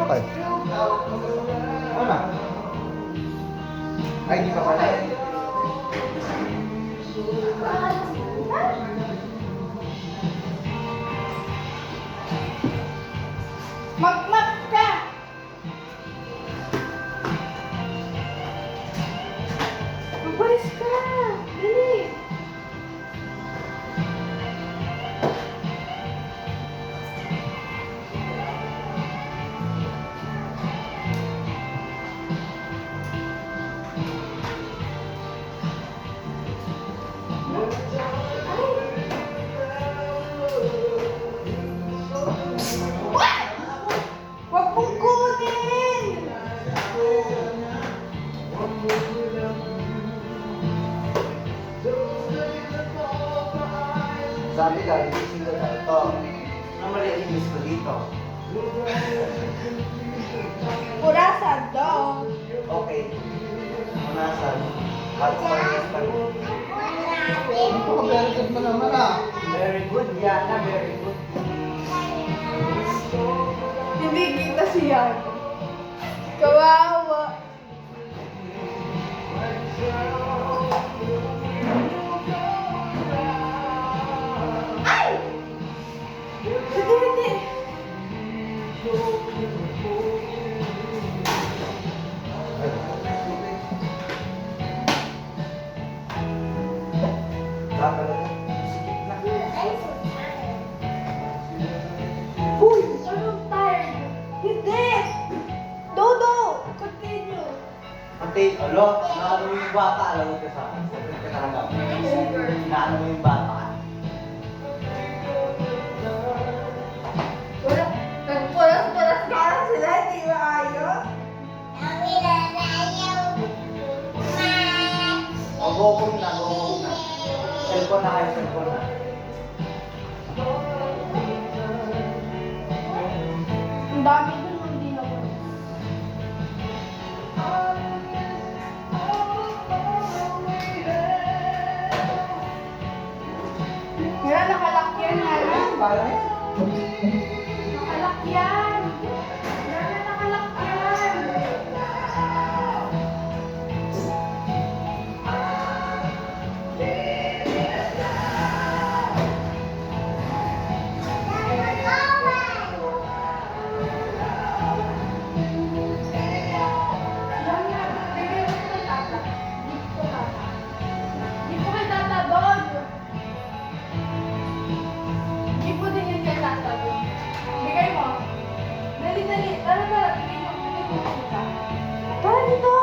Okay. Ano na? Ay, di pa pala. Magmak ka! Magbalis ka! Dali! Wag mong kunin! Sabi ka, inisip ko na ito. Ano mali ang inis ko dito? Purasan daw. Okay. Punasan. At panis pa rin. Very good mo naman ah. Very good, Yana. Very good. Hindi kita siya. Kawawa. Ay! Hindi. Dapat na. Sikip na. Uy! I'm tired. Hindi! Dodo! Continue. Ate, alo, naano mo yung bata, alam mo ka sa akin. Sabi ka talaga. Naano mo yung bata. Nagpulas-pulas ka lang sila, hindi ba ayos? O, go na, go na. Cellphone na kayo, cellphone na. Ang dami dun, hindi na ko. Kaya nakalak yan, Hana. Nakalak yan. Kaya nakalak yan. Yan na, bigay mo kay tata. Dito ka. Dito kay tata doon. Hindi po din yun kay tata doon. Bigay mo. Dali, dali. Tara, tara. Bigay mo. Bigay mo. Tara dito.